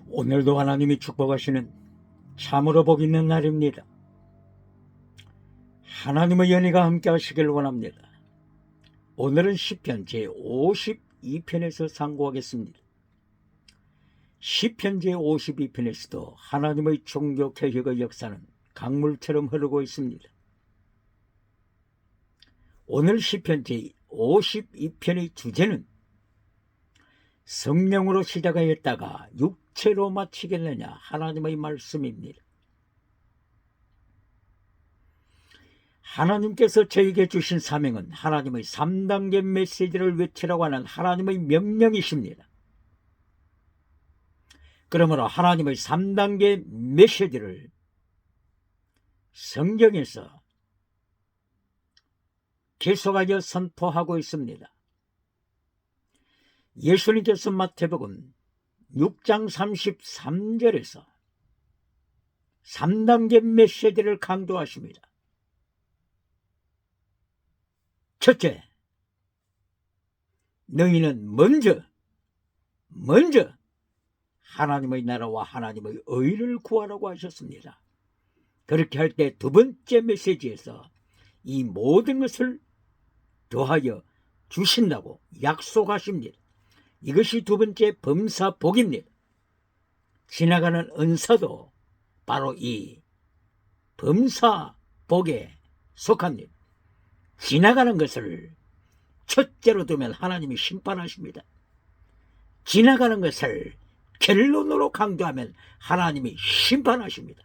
오늘도 하나님이 축복하시는 참으로 복 있는 날입니다. 하나님의 연희가 함께 하시길 원합니다. 오늘은 시편 제52편에서 상고하겠습니다. 시편 제52편에서도 하나님의 종교 개혁의 역사는 강물처럼 흐르고 있습니다. 오늘 시편 제52편의 주제는 성령으로 시작하였다가 육체로 마치겠느냐 하나님의 말씀입니다. 하나님께서 저에게 주신 사명은 하나님의 3단계 메시지를 외치라고 하는 하나님의 명령이십니다. 그러므로 하나님의 3단계 메시지를 성경에서 계속하여 선포하고 있습니다. 예수님께서 마태복음 6장 33절에서 3단계 메시지를 강조하십니다. 첫째, 너희는 먼저 하나님의 나라와 하나님의 의를 구하라고 하셨습니다. 그렇게 할 때 두 번째 메시지에서 이 모든 것을 더하여 주신다고 약속하십니다. 이것이 두 번째 범사복입니다. 지나가는 은사도 바로 이 범사복에 속합니다. 지나가는 것을 첫째로 두면 하나님이 심판하십니다. 지나가는 것을 결론으로 강조하면 하나님이 심판하십니다.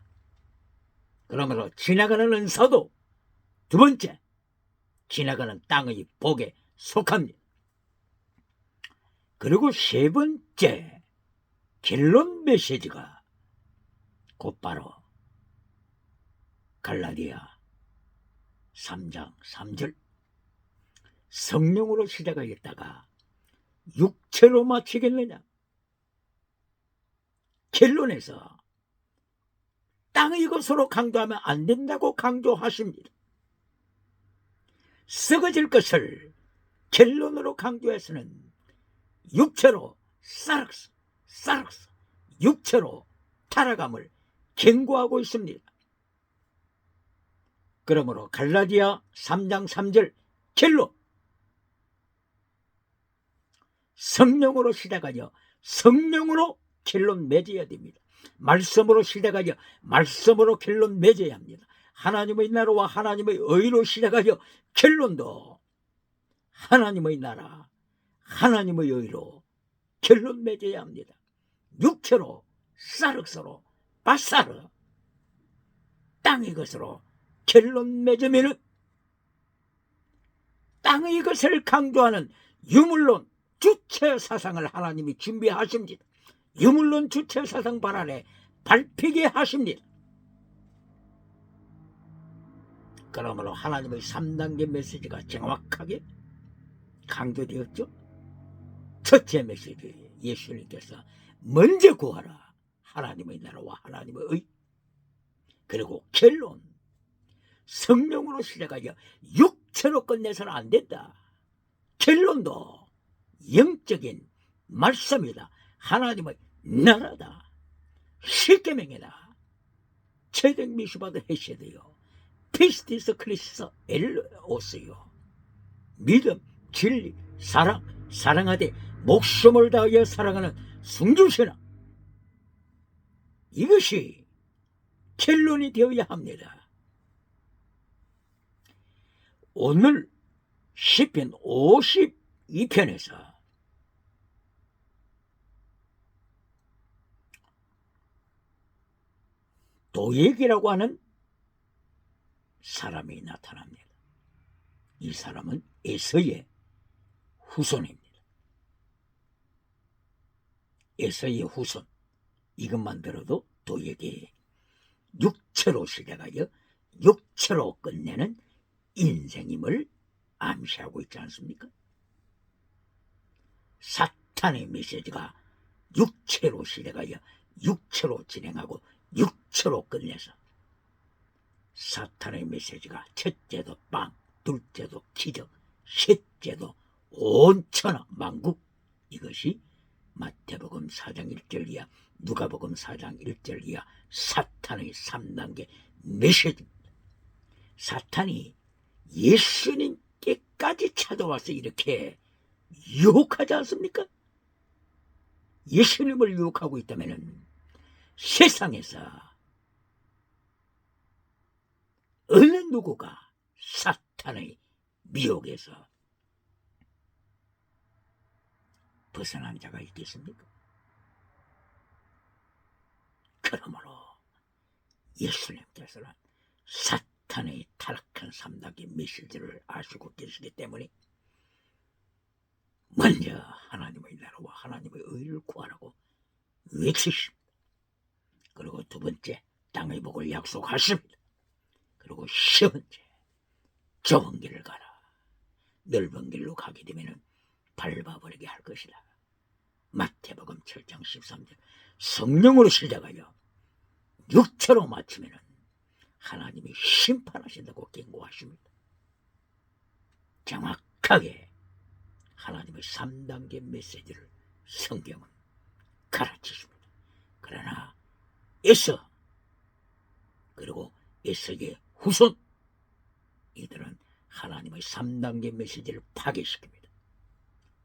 그러므로 지나가는 은사도 두 번째, 지나가는 땅의 복에 속합니다. 그리고 세 번째 결론 메시지가 곧바로 갈라디아 3장 3절 성령으로 시작하겠다가 육체로 마치겠느냐. 결론에서 땅의 것으로 강조하면 안 된다고 강조하십니다. 썩어질 것을 결론으로 강조해서는 육체로 싸락서 육체로 타락함을 경고하고 있습니다. 그러므로 갈라디아 3장 3절 결론, 성령으로 시작하여 성령으로 결론 맺어야 됩니다. 말씀으로 시작하여 말씀으로 결론 맺어야 합니다. 하나님의 나라와 하나님의 의로 시작하여 결론도 하나님의 나라, 하나님의 의로 결론 맺어야 합니다. 육체로 싸륵서로 바싸르 땅의 것으로 결론 맺으면 땅의 것을 강조하는 유물론 주체 사상을 하나님이 준비하십니다. 유물론 주체 사상 발안에 밟히게 하십니다. 그러므로 하나님의 3단계 메시지가 정확하게 강조되었죠. 첫째 메시지, 예수님께서 먼저 구하라 하나님의 나라와 하나님의 의. 그리고 결론, 성령으로 시작하여 육체로 끝내서는 안 된다. 결론도 영적인 말씀이다. 하나님의 나라다. 십계명이다. 체득 미슈바드 헤세드요. 피스티스 크리스 엘오스요. 믿음, 진리, 사랑하되 목숨을 다하여 사랑하는 순교신앙. 이것이 결론이 되어야 합니다. 오늘 시편 52편에서 도액이라고 하는 사람이 나타납니다. 이 사람은 에서의 후손입니다. 에서의 후손, 이것만 들어도 도액이 육체로 시작하여 육체로 끝내는 인생임을 암시하고 있지 않습니까? 사탄의 메시지가 육체로 시작하여 육체로 진행하고 육체로 끝내서 사탄의 메시지가 첫째도 빵, 둘째도 기적, 셋째도 온 천하 만국, 이것이 마태복음 4장 1절 이하, 누가복음 4장 1절 이하 사탄의 3단계 메시지입니다. 사탄이 예수님께까지 찾아와서 이렇게 유혹하지 않습니까? 예수님을 유혹하고 있다면 세상에서 어느 누구가 사탄의 미혹에서 벗어난 자가 있겠습니까? 그러므로 예수님께서는 사탄의 타락한 3단계 메시지를 아시고 계시기 때문에 먼저 하나님의 나라와 하나님의 의를 구하라고 외치십니다. 그리고 두 번째, 땅의 복을 약속하십니다. 그리고 세 번째, 좁은 길을 가라. 넓은 길로 가게 되면 밟아버리게 할 것이다. 마태복음 7장 13절. 성령으로 시작하여 육체로 마치면 하나님이 심판하신다고 경고하십니다. 정확하게 하나님의 3단계 메시지를 성경은 가르치십니다. 그러나 에서 그리고 에서의 후손, 이들은 하나님의 3단계 메시지를 파괴시킵니다.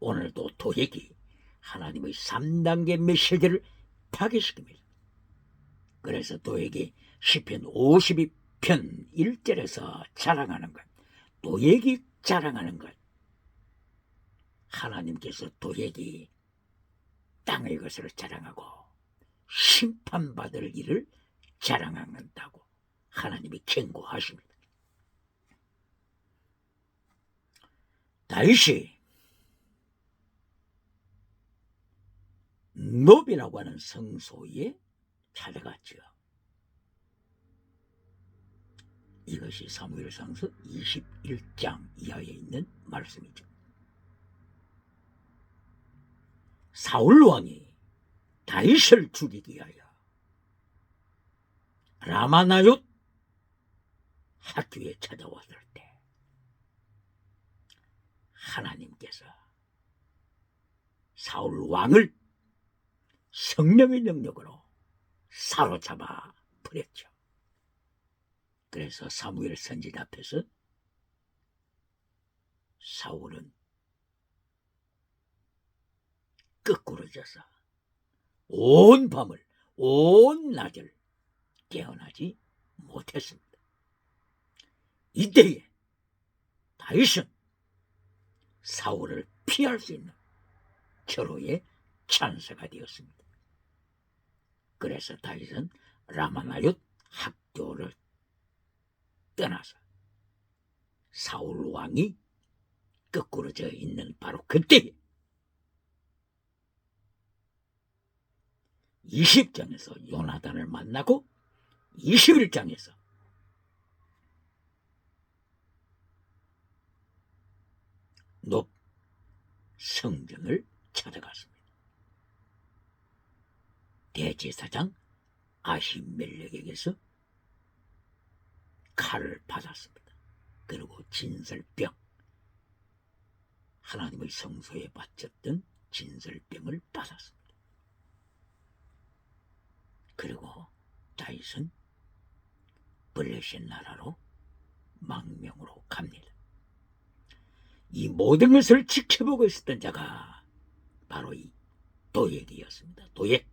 오늘도 도액이 하나님의 3단계 메시지를 파괴시킵니다. 그래서 도액이 시편 52편 1절에서 자랑하는 것, 도액이 자랑하는 것, 하나님께서 도액이 땅의 것을 자랑하고 심판받을 일을 자랑한다고 하나님이 경고하십니다. 다윗이 놉이라고 하는 성소에 찾아갔죠. 이것이 사무엘상서 21장 이하에 있는 말씀이죠. 사울 왕이 다윗을 죽이기 위하여 라마나옅 학교에 찾아왔을 때 하나님께서 사울 왕을 성령의 능력으로 사로잡아 버렸죠. 그래서 사무엘 선지자 앞에서 사울은 거꾸로 져서 온 밤을 온 낮을 깨어나지 못했습니다. 이때에 다윗은 사울을 피할 수 있는 절호의 찬사가 되었습니다. 그래서 다윗은 라마나옅 학교를 떠나서 사울 왕이 거꾸로져 있는 바로 그때 20장에서 요나단을 만나고 21장에서 놉 성전을 찾아갔습니다. 대제사장 아히멜렉에게서 칼을 받았습니다. 그리고 진설병, 하나님의 성소에 바쳤던 진설병을 받았습니다. 그리고 다윗은 블레셋 나라로 망명으로 갑니다. 이 모든 것을 지켜보고 있었던 자가 바로 이 도액이었습니다. 도액.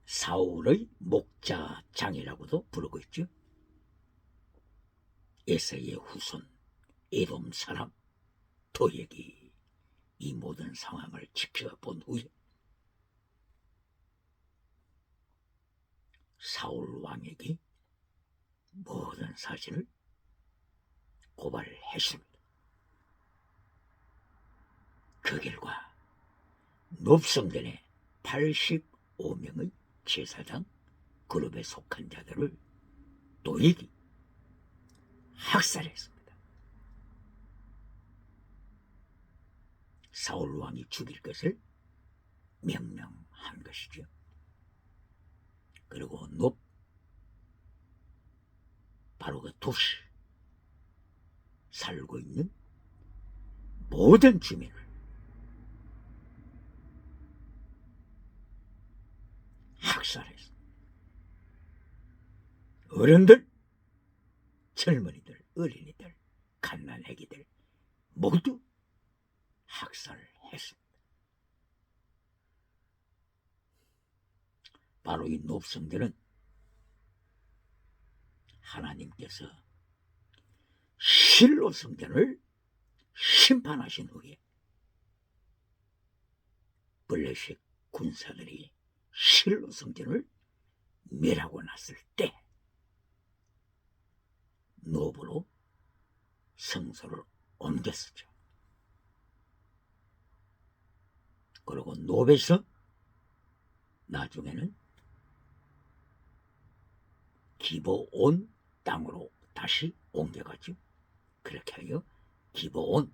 사울의 목자장이라고도 부르고 있죠. 에서의 후손 에돔 사람 도액이 이 모든 상황을 지켜본 후에 사울 왕에게 모든 사실을 고발했습니다. 그 결과 놉성전에 85명의 제사장 그룹에 속한 자들을 도액이 학살했습니다. 사울 왕이 죽일 것을 명령한 것이죠. 그리고 놉, 바로 그 도시 살고 있는 모든 주민을 학살했어. 어른들, 젊은이들, 어린이들, 갓난아기들 모두 학살했습니다. 바로 이 높성전은 하나님께서 실로 성전을 심판하신 후에 블레셋 군사들이 실로 성전을 멸하고 났을 때 노브로 성소를 옮겼었죠. 그리고 노브에서 나중에는 기브온 땅으로 다시 옮겨가죠. 그렇게 하여 기브온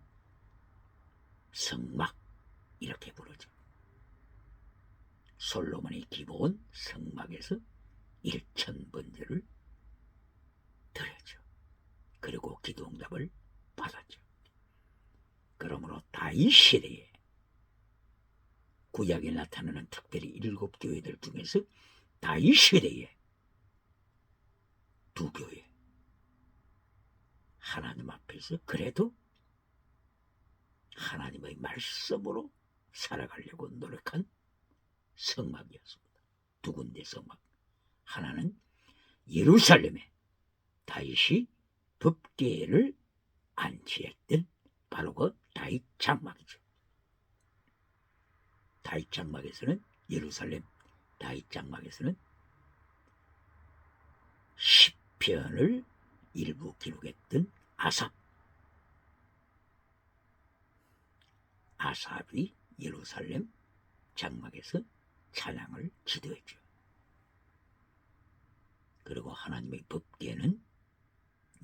성막 이렇게 부르죠. 솔로몬이 기브온 성막에서 1000번제를 드렸죠. 그리고 기도응답을 받았죠. 그러므로 다윗 시대에 구약에 나타나는 특별히 7교회들 중에서 다윗 시대에 2교회 하나님 앞에서 그래도 하나님의 말씀으로 살아가려고 노력한 성막이었습니다. 2군데 성막. 하나는 예루살렘에 다윗이 법궤를 안치했던 바로 그 다윗 장막이죠. 다윗 장막에서는 예루살렘 다윗 장막에서는 시편을 일부 기록했던 아삽이 예루살렘 장막에서 찬양을 지도했죠. 그리고 하나님의 법궤는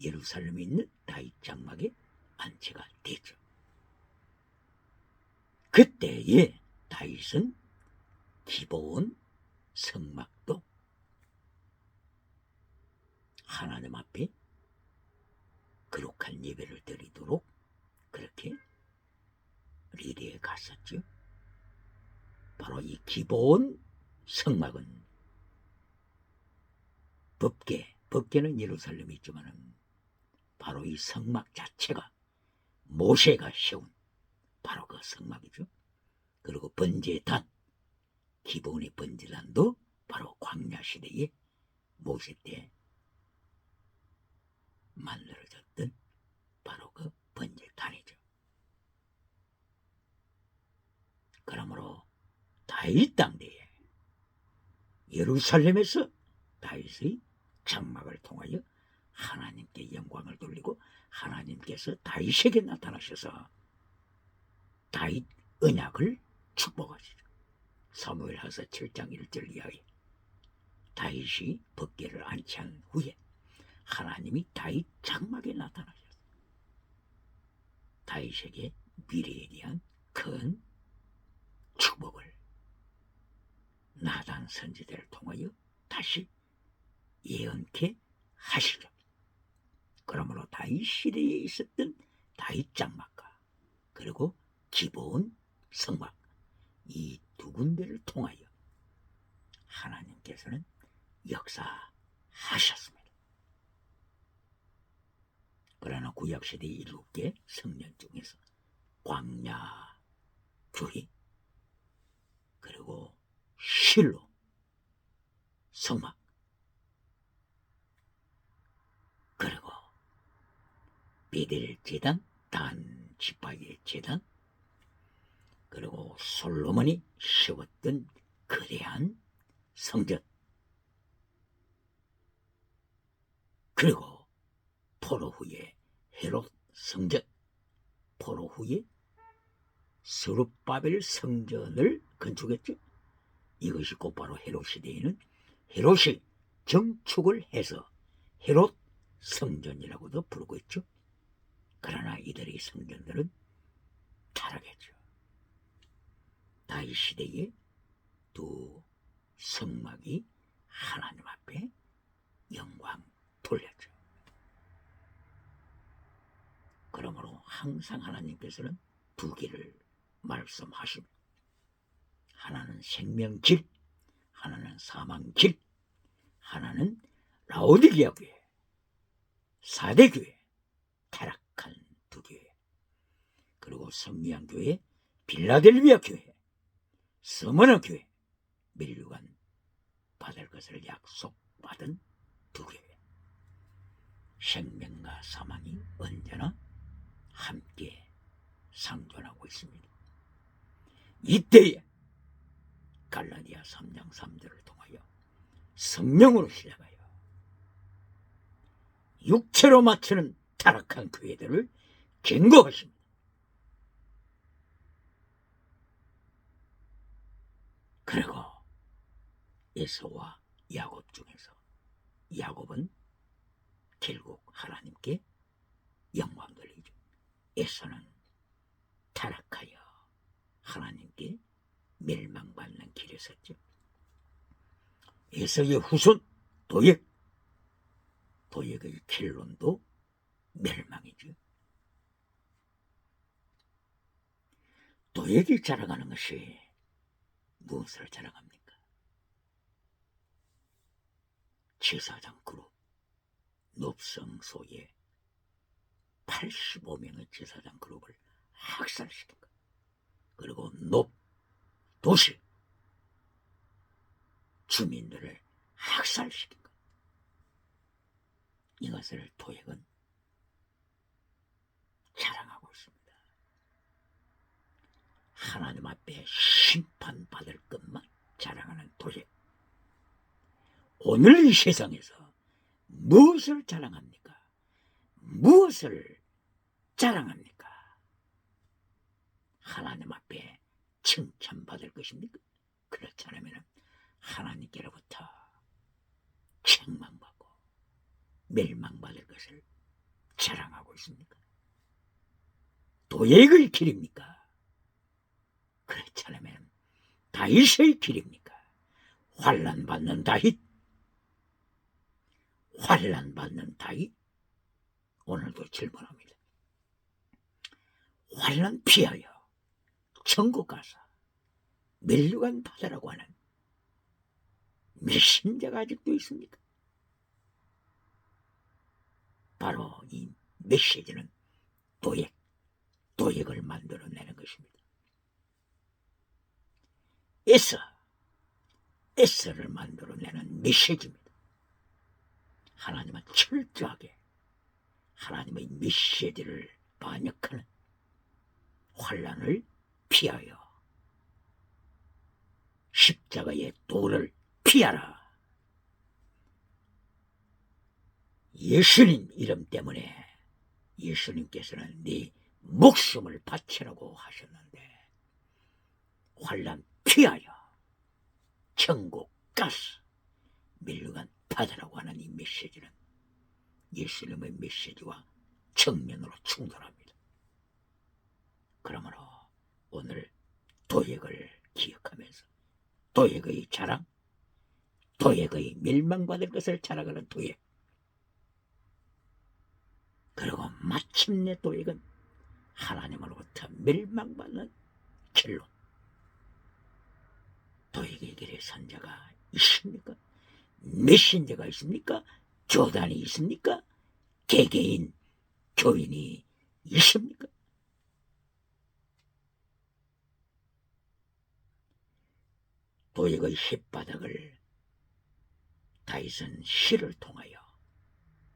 예루살렘에 있는 다윗 장막에 안치가 되죠. 그때에 다윗은 기브온 성막도 하나님 앞에 거룩한 예배를 드리도록 그렇게 리리에 갔었죠. 바로 이 기브온 성막은 법궤는 예루살렘에 있지만은 바로 이 성막 자체가 모세가 세운 바로 그 성막이죠. 그리고 번제단, 기브온의 번제단도 바로 광야 시대에 모세 때 만들어졌던 바로 그 번제단이죠. 그러므로 다윗 당대에 예루살렘에서 다윗의 장막을 통하여 하나님께 영광을 돌리고 하나님께서 다윗에게 나타나셔서 다윗 언약을 축복하시죠. 사무엘하서 7장 1절 이하에 다윗이 법궤를 안치한 후에 하나님이 다윗 장막에 나타나셨어요. 다윗에게 미래에 대한 큰 축복을 나단 선지자를 통하여 다시 예언케 하시죠. 그러므로 다윗 시대에 있었던 다윗 장막과 그리고 기브온 성막 이 2군데를 통하여 하나님께서는 역사하셨습니다. 그러나 구약시대 7개 성전 중에서 광야 교회 그리고 실로 성막 그리고 베델 제단 단 지파의 제단 그리고 솔로몬이 세웠던 거대한 성전 그리고 포로 후에 헤롯 성전 포로 후에 스룹바벨 성전을 건축했죠. 이것이 곧바로 헤롯 시대에는 헤롯이 정축을 해서 헤롯 성전이라고도 부르고 있죠. 그러나 이들의 성전들은 타락했죠. 다윗 시대에 2 성막이 하나님 앞에 영광 돌렸죠. 그러므로 항상 하나님께서는 2개를 말씀하십니다. 하나는 생명길, 하나는 사망길, 하나는 라오디게아 교회, 4대 교회, 타락한 두 교회, 그리고 성리안 교회, 빌라델비아 교회, 스머나 교회, 면류관 받을 것을 약속받은 두 교회. 생명과 사망이 언제나 함께 상존하고 있습니다. 이때에 갈라디아 3장 3절을 통하여 성령으로 시작하여 육체로 맞추는 타락한 교회들을 경고하십니다. 그리고 에서와 야곱 중에서 야곱은 결국 하나님께 영광 돌리죠. 에서는 타락하여 하나님께 멸망받는 길에 섰죠. 에서의 후손 도액의 결론도 멸망이죠. 도액이 자랑하는 것이 무엇을 자랑합니까? 제사장 그룹 놉성소의 85명의 제사장 그룹을 학살시킨 것. 그리고 놉 도시 주민들을 학살시킨 것. 이것을 도액은 자랑하고 있습니다. 하나님 앞에 심판받을 것만 자랑하는 도액. 오늘 이 세상에서 무엇을 자랑합니까? 무엇을 자랑합니까? 하나님 앞에 칭찬받을 것입니까? 그렇지 않으면 하나님께로부터 책망받고 멸망받을 것을 자랑하고 있습니까? 도액의 길입니까? 그렇지 않으면 다윗의 길입니까? 환난받는 다윗, 환난받는 다윗. 오늘도 질문합니다. 환난 피하여 천국 가서 면류관 받으라고 하는 메신저가 아직도 있습니까? 바로 이 메시지는 도액을 만들어내는 것입니다. 에서를 만들어내는 메시지입니다. 하나님은 철저하게 하나님의 메시지를 반역하는 환난을 피하여 십자가의 도를 피하라. 예수님 이름 때문에 예수님께서는 네 목숨을 바치라고 하셨는데 환난 피하여 천국 가서 면류관 받으라고 하는 이 메시지는 예수님의 메시지와 정면으로 충돌합니다. 그러므로 오늘 도액을 기억하면서 도액의 자랑, 도액의 멸망받을 것을 자랑하는 도액, 그리고 마침내 도액은 하나님으로부터 멸망받는 결론. 도액의 길에 선자가 있습니까? 메신저가 있습니까? 교단이 있습니까? 개개인 교인이 있습니까? 도액의 혓바닥을 다윗은 시를 통하여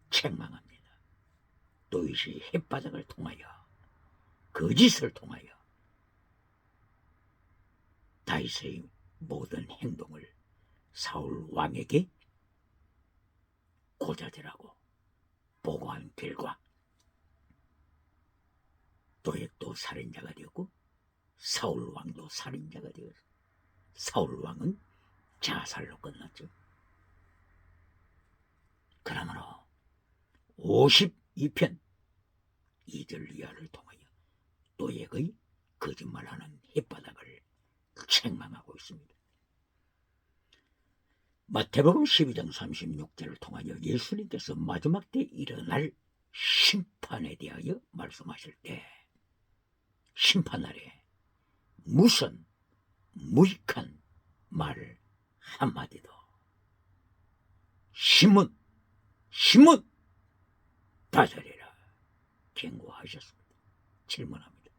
책망합니다. 도윗이 혓바닥을 통하여 거짓을 통하여 다윗의 모든 행동을 사울 왕에게 고자질하고 보고한 결과 도액도 살인자가 되었고 사울 왕도 살인자가 되었습니다. 사울 왕은 자살로 끝났죠. 그러므로 52편 2절 이하를 통하여 도액의 거짓말하는 혓바닥을 책망하고 있습니다. 마태복음 12장 36절을 통하여 예수님께서 마지막 때 일어날 심판에 대하여 말씀하실 때 심판날에 무슨 무익한 말을 한마디도 신문 다스리라 경고하셨습니다. 질문합니다.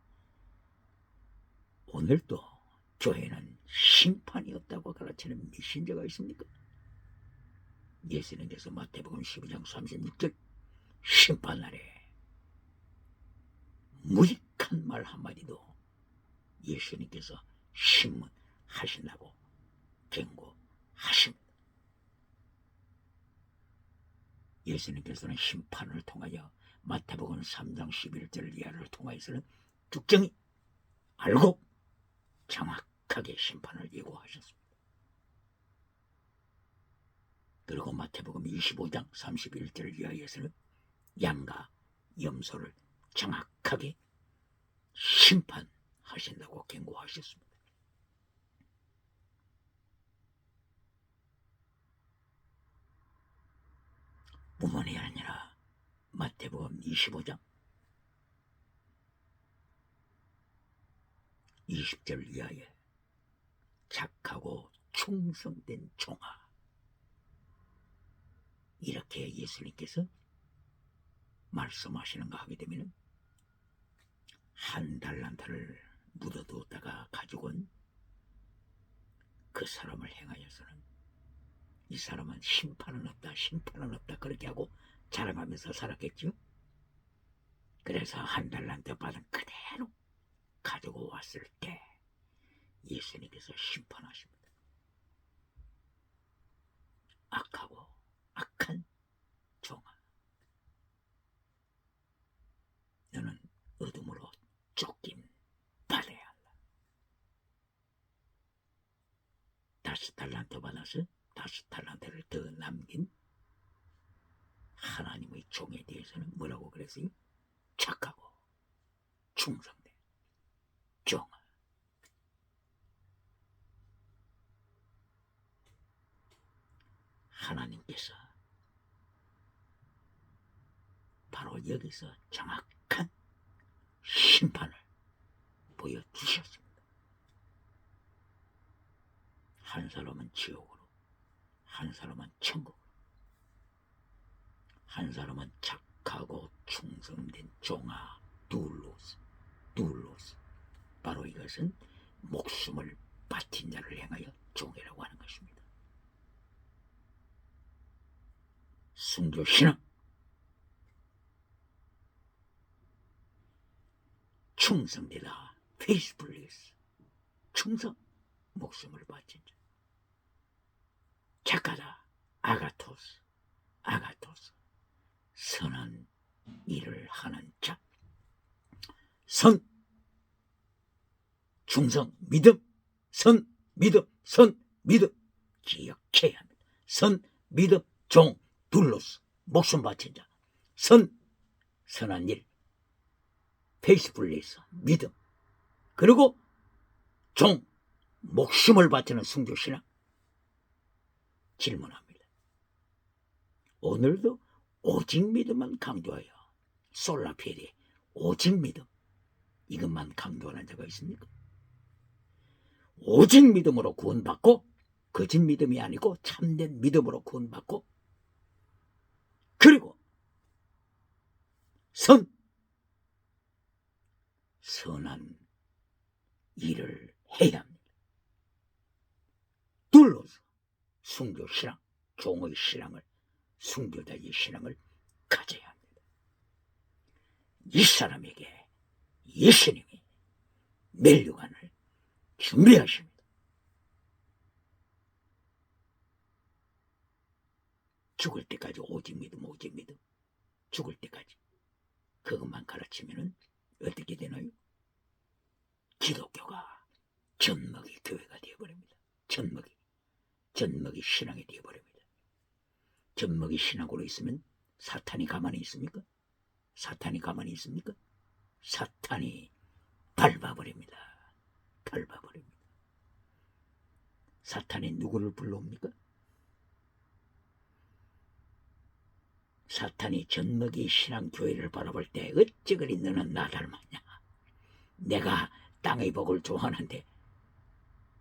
오늘도 교회는 심판이 없다고 가르치는 미신자가 있습니까? 예수님께서 마태복음 12장 36절 심판날에 무익한 말 한마디도 예수님께서 신문하신다고 경고하십니다. 예수님께서는 심판을 통하여 마태복음 3장 11절 이하를 통하여서는 특정히 알고 정확하게 심판을 예고하셨습니다. 그리고 마태복음 25장 31절 이하에서는 양과 염소를 정확하게 심판하신다고 경고하셨습니다. 뿐만이 아니라 마태복음 25장 20절 이하에 착하고 충성된 종아, 이렇게 예수님께서 말씀하시는가 하게 되면 한 달란트를 묻어두었다가 가지고 온 그 사람을 행하여서는 이 사람은 심판은 없다 그렇게 하고 자랑하면서 살았겠죠. 그래서 한 달란트 받은 그대로 가지고 왔을 때 예수님께서 심판하십니다. 악하고 악한 종아, 너는 어둠으로 쫓김 받아야 한다. 5달란트 받아서 5달란트를 더 남긴 하나님의 종에 대해서는 뭐라고 그랬어요? 착하고 충성된 종아. 하나님께서 바로 여기서 정확한 심판을 보여주셨습니다. 한 사람은 지옥으로, 한 사람은 천국으로, 한 사람은 착하고 충성된 종아 둘로스. 바로 이것은 목숨을 바친 자를 향하여 종이라고 하는 것입니다. 순교신앙, 충성되다, 페이스플리스, 충성, 목숨을 바친 자. 착하다, 아가토스, 선한 일을 하는 자. 선, 충성, 믿음, 믿음, 기억해야 합니다. 믿음, 종, 둘로스, 목숨 바친 자. 선한 일, 페이스플리스, 믿음, 그리고 종, 목숨을 바치는 순교신앙. 질문합니다. 오늘도 오직 믿음만 강조하여 솔라피에데 오직 믿음, 이것만 강조하는 자가 있습니까? 오직 믿음으로 구원받고, 거짓 믿음이 아니고 참된 믿음으로 구원받고, 그리고 선한 일을 해야 합니다. 둘러서 순교신앙, 종의 신앙을, 순교자의 신앙을 가져야 합니다. 이 사람에게 예수님이 멸류관을 준비하십니다. 죽을 때까지 오직 믿음, 죽을 때까지 그것만 가르치면 어떻게 되나요? 기독교가 젖먹이 교회가 되어버립니다. 젖먹이 신앙이 되어버립니다. 젖먹이 신앙으로 있으면 사탄이 가만히 있습니까? 사탄이 밟아버립니다. 사탄이 누구를 불러옵니까? 사탄이 젖먹이 신앙 교회를 바라볼 때 어찌 그리 너는 나 닮았냐? 내가 땅의 복을 좋아하는데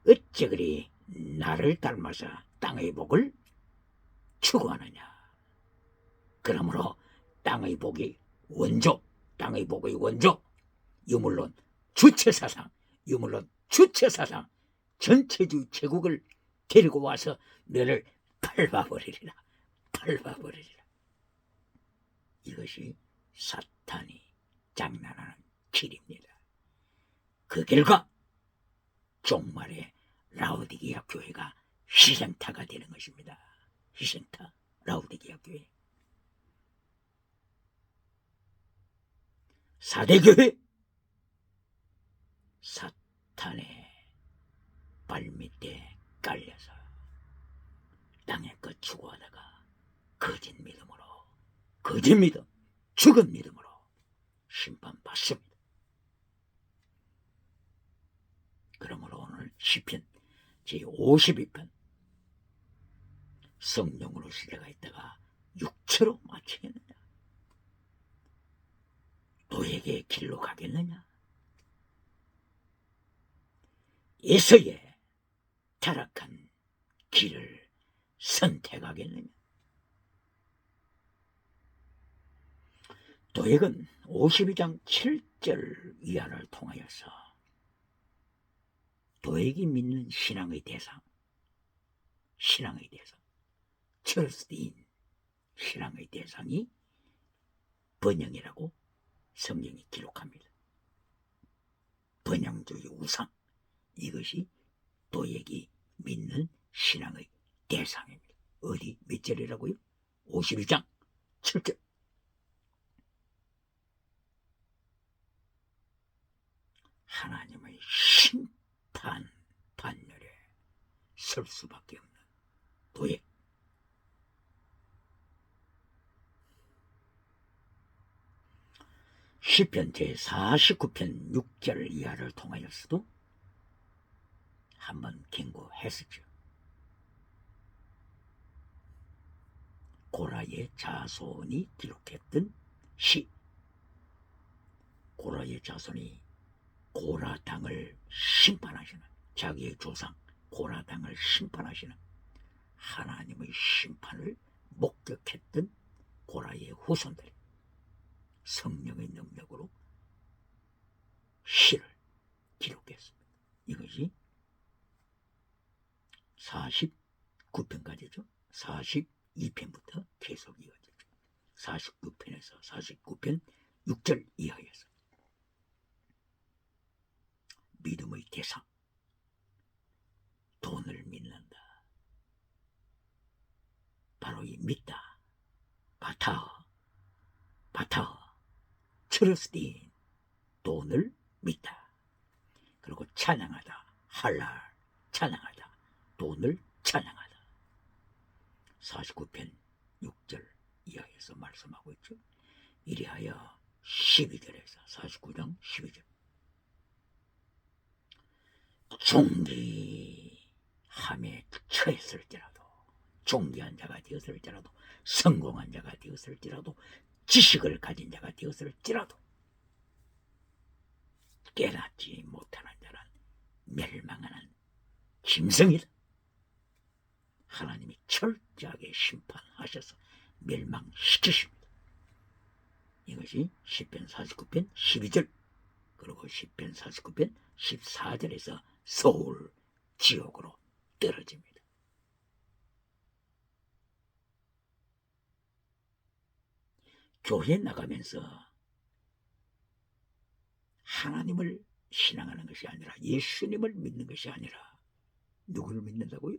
어찌 그리 나를 닮아서 땅의 복을 추구하느냐. 그러므로 땅의 복의 원조, 땅의 복의 원조, 유물론 주체사상, 유물론 주체사상, 전체주의 제국을 데리고 와서 너를 밟아버리리라. 밟아버리리라. 이것이 사탄이 장난하는 길입니다. 그 결과 종말에 라오디게아 교회가 희생타가 되는 것입니다. 희생타, 라오디게아 교회. 4대 교회, 사탄의 발밑에 깔려서 땅의 것 추구하다가 거짓 믿음으로, 거짓 믿음, 죽은 믿음으로 심판받습니다. 그러므로 오늘 시편 제52편 성령으로 시대가 있다가 육체로 마치겠느냐? 도에게 길로 가겠느냐? 에서의 타락한 길을 선택하겠느냐? 도액은 52장 7절 이하를 통하여서 도액이 믿는 신앙의 대상, 철스인 신앙의 대상이 번영이라고 성경이 기록합니다. 번영주의 우상, 이것이 도액이 믿는 신앙의 대상입니다. 어디 몇 절이라고요? 52장 7절. 하나님의 심판 판결에 설 수밖에 없는 도액. 시편 제49편 6절 이하를 통하여서도 한번 경고했었죠. 고라의 자손이 기록했던 시. 고라의 자손이 고라 당을 심판하시는, 자기의 조상 고라 당을 심판하시는 하나님의 심판을 목격했던 고라의 후손들이 성령의 능력으로 시를 기록했습니다. 이것이 49편까지죠. 42편부터 계속 이어지죠. 49편에서 49편 6절 이하에서 믿음의 대상, 돈을 믿는다. 바로 이 믿다, 바타, 트러스틴, 돈을 믿다. 그리고 찬양하다, 할랄, 찬양하다, 돈을 찬양하다. 49편 6절 이하에서 말씀하고 있죠. 이리하여 12절에서 49장 12절. 종기함에 처했을지라도, 종기한 자가 되었을지라도, 성공한 자가 되었을지라도, 지식을 가진 자가 되었을지라도 깨닫지 못하는 자는 멸망하는 짐승이다. 하나님이 철저하게 심판하셔서 멸망시키십니다. 이것이 시편 49편 12절, 그리고 시편 49편 14절에서 서울 지옥으로 떨어집니다. 교회 나가면서 하나님을 신앙하는 것이 아니라, 예수님을 믿는 것이 아니라 누구를 믿는다고요?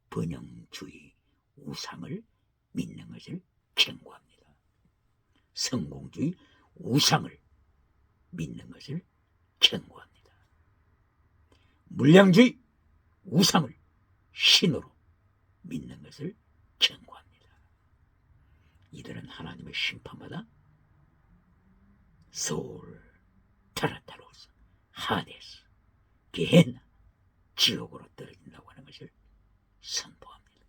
번영주의 우상을 믿는 것을 경고합니다. 성공주의 우상을 믿는 것을 경고합니다. 물량주의 우상을 신으로 믿는 것을 경고합니다. 이들은 하나님의 심판마다 소울, 타라타로스, 하데스, 게헨나, 지옥으로 떨어진다고 하는 것을 선포합니다.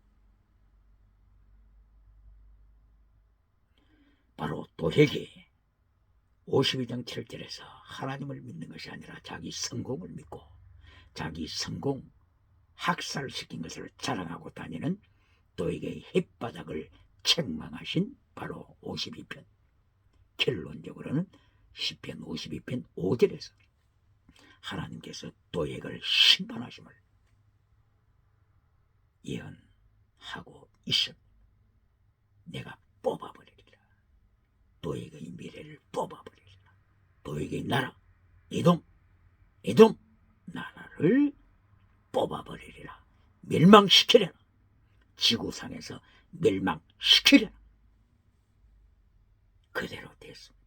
바로 도액이 52장 7절에서 하나님을 믿는 것이 아니라 자기 성공을 믿고, 자기 성공, 학살시킨 것을 자랑하고 다니는 도에게 혓바닥을 책망하신 바로 52편. 결론적으로는 시편 52편 5절에서 하나님께서 도액을 심판하심을 예언하고 있습니다. 내가 뽑아버리리라. 도액의 미래를 뽑아버리리라. 도액의 나라 에돔 나라를 뽑아버리리라. 멸망시키리라. 지구상에서 멸망시키리라. 그대로 됐습니다.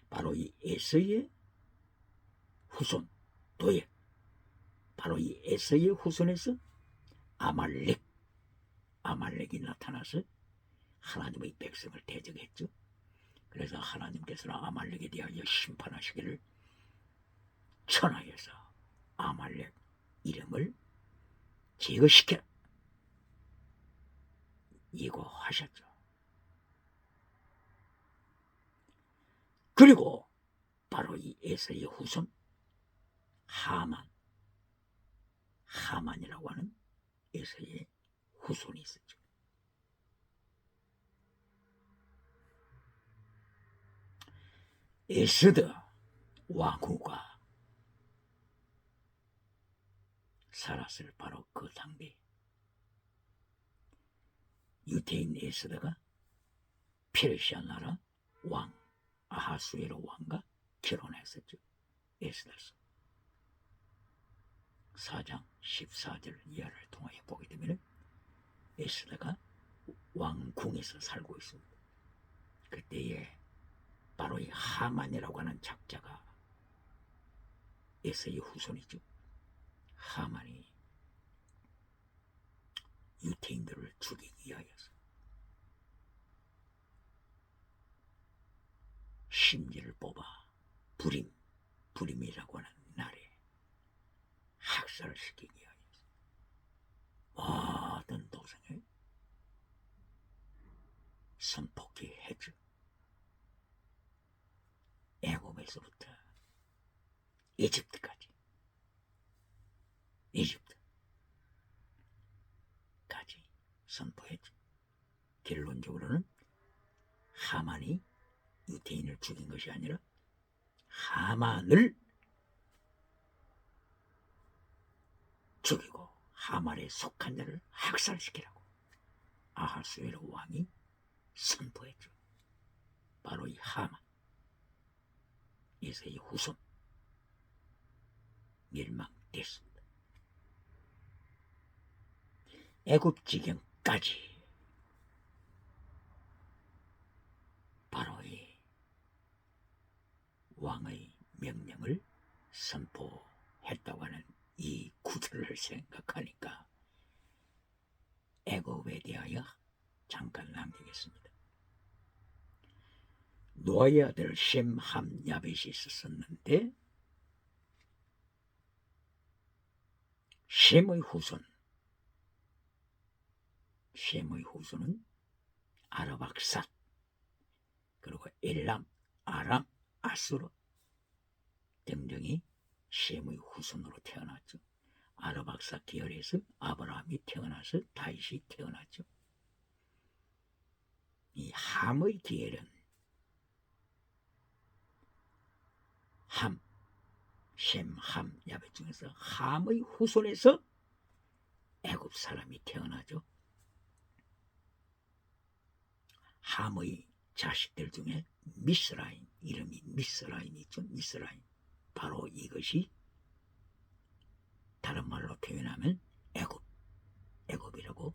바로 이 에서의 후손 도액, 바로 이 에서의 후손에서 아말렉이 나타나서 하나님의 백성을 대적했죠. 그래서 하나님께서는 아말렉에 대하여 심판하시기를 천하에서 아말렉 이름을 제거시켜라 예고하셨죠. 그리고 바로 이 에서의 후손 하만이라고 하는 에서의 후손이 있었죠. 에스더 왕후가 살았을 바로 그 당대 유대인 에스더가 페르시아 나라 왕 아하수에로 왕과 결혼했었죠. 에스더서 4장 14절 이하를 통하여 보게 되면 에스더가 왕궁에서 살고 있습니다. 그때에 바로 이 하만이라고 하는 작자가 에서의 후손이죠. 하만이 유태인들을 죽이기 위하여서 심지를 뽑아 부림이라고 하는 날에 학살을 시키기 위하여서 모든 도성을 선포기했죠. 애굽에서부터 이집트까지 선포했죠. 결론적으로는 하만이 유태인을 죽인 것이 아니라 하만을 죽이고 하만에 속한 자를 학살시키라고 아하수에로 왕이 선포했죠. 바로 이 하만 에서의 후손 멸망됐습니다. 애굽 지경까지 바로 이 왕의 명령을 선포했다고 하는 이 구절을 생각하니까 애굽에 대하여 잠깐 남기겠습니다. 노아의 아들 셈, 함, 야벳이 있었는데 셈의 후손은 아르박삿 그리고 엘람, 아람, 아수르 등등이 셈의 후손으로 태어났죠. 아르박삿 계열에서 아브라함이 태어나서 다윗이 태어났죠. 이 함의 계열은 셈, 함, 야벳 중에서 함의 후손에서 애굽 사람이 태어나죠. 함의 자식들 중에 미스라임, 이름이 미스라임이 있죠. 미스라임. 바로 이것이 다른 말로 표현하면 애굽이라고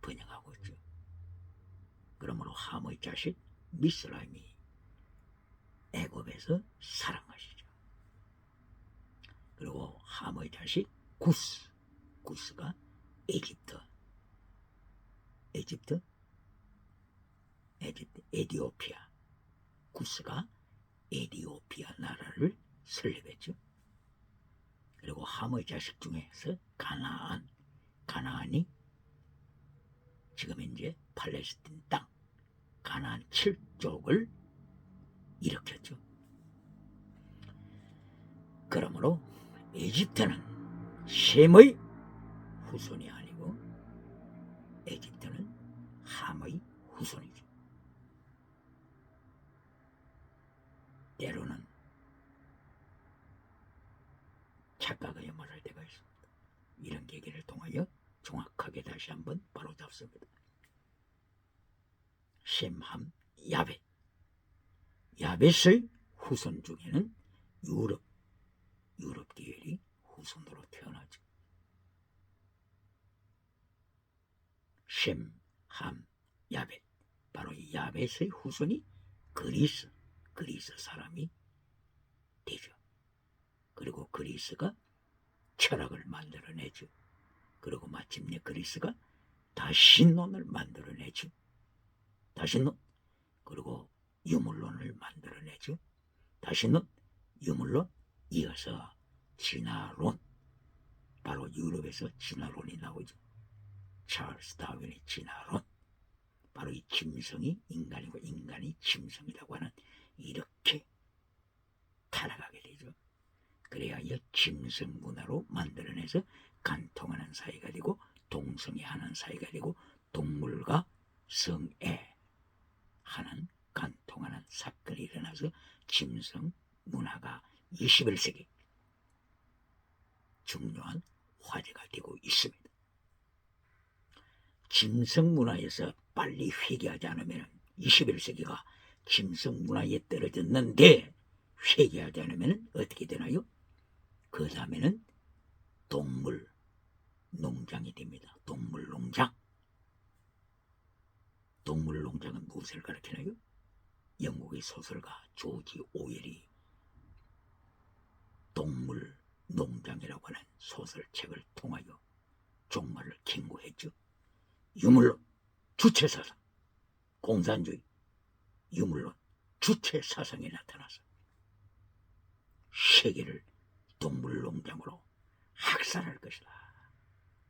번역하고 있죠. 그러므로 함의 자식 미스라임이 애굽에서 살은 것이죠. 그리고 함의 자식 구스가 에디오피아 구스가 에디오피아 나라를 설립했죠. 그리고 함의 자식 중에서 가나안이 지금 이제 팔레스틴 땅 가나안 7족을 일으켰죠. 에집트는 셈의 후손이 아니고 에집트는 함의 후손이죠. 때로는 착각하여 말할 때가 있습니다. 이런 계기를 통하여 정확하게 다시 한번 바로잡습니다. 셈, 함, 야벳. 야벳의 후손 중에는 유럽 계열이 후손으로 태어나죠. 셈, 함, 야벳. 바로 이 야벳의 후손이 그리스 사람이 되죠. 그리고 그리스가 철학을 만들어내죠. 그리고 마침내 그리스가 다신론을 만들어내죠. 다신론, 그리고 유물론을 만들어내죠. 다신론, 유물론, 이어서 진화론. 바로 유럽에서 진화론이 나오죠. 찰스 다윈의 진화론. 바로 이 짐승이 인간이고 인간이 짐승이라고 하는, 이렇게 타락하게 되죠. 그래야 이 짐승 문화로 만들어내서 간통하는 사이가 되고 동성애하는 사이가 되고 동물과 성애 하는 간통하는 사건이 일어나서 짐승 문화가 21세기 중요한 화제가 되고 있습니다. 짐승 문화에서 빨리 회개하지 않으면 21세기가 짐승 문화에 떨어졌는데 회개하지 않으면 어떻게 되나요? 그 다음에는 동물 농장이 됩니다. 동물 농장. 동물 농장은 무엇을 가리키나요? 영국의 소설가 조지 오웰이 동물 농장이라고 하는 소설책을 통하여 종말을 경고했죠. 유물론, 주체사상, 공산주의, 유물론, 주체사상이 나타나서 세계를 동물농장으로 학살할 것이다.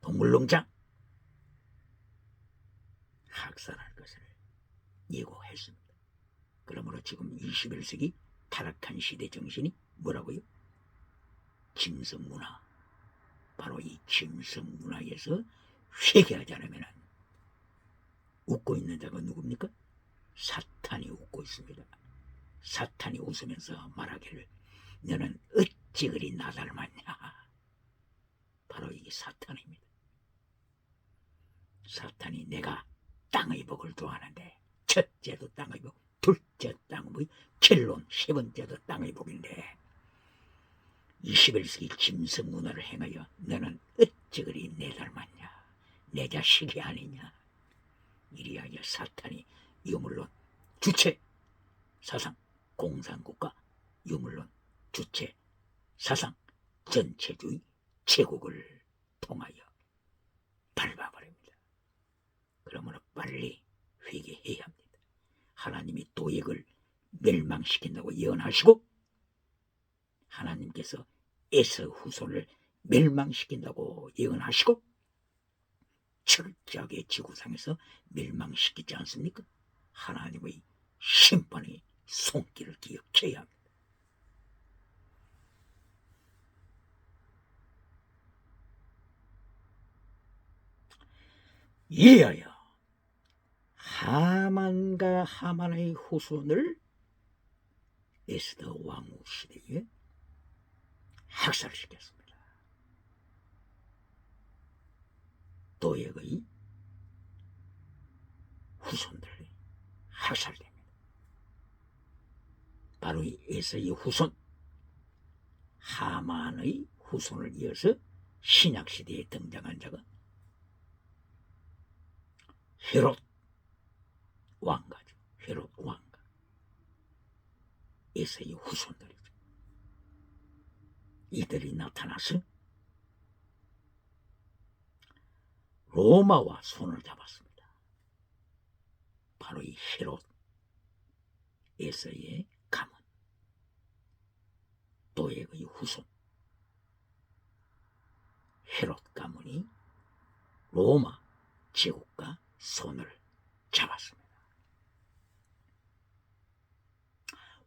동물농장 학살할 것을 예고했습니다. 그러므로 지금 21세기 타락한 시대 정신이 뭐라고요? 짐승문화. 바로 이 짐승문화에서 회개하지 않으면 웃고 있는 자가 누굽니까? 사탄이 웃고 있습니다. 사탄이 웃으면서 말하기를 너는 어찌 그리 나 닮았냐. 바로 이게 사탄입니다. 사탄이 내가 땅의 복을 좋아하는데 첫째도 땅의 복, 둘째 땅의 복, 결론 세 번째도 땅의 복인데 21세기 짐승 문화를 행하여 너는 어찌 그리 내 닮았냐, 내 자식이 아니냐. 이리하여 사탄이 유물론, 주체, 사상, 공산국가, 유물론, 주체, 사상, 전체주의, 제국을 통하여 밟아버립니다. 그러므로 빨리 회개해야 합니다. 하나님이 도액을 멸망시킨다고 예언하시고 하나님께서 에서 후손을 멸망시킨다고 예언하시고 철저하게 지구상에서 멸망시키지 않습니까? 하나님의 심판의 손길을 기억해야 합니다. 이하여 하만과 하만의 후손을 에스더 왕후 시대에 학살시켰습니다. 도액의 후손들이 학살됩니다. 바로 이 에서의 후손 하만의 후손을 이어서 신약시대에 등장한 자가 헤롯 왕가죠. 헤롯 왕가. 에서의 후손들이죠. 이들이 나타나서 로마와 손을 잡았습니다. 바로 이 헤롯 에서의 가문, 도액의 후손 헤롯 가문이 로마 제국과 손을 잡았습니다.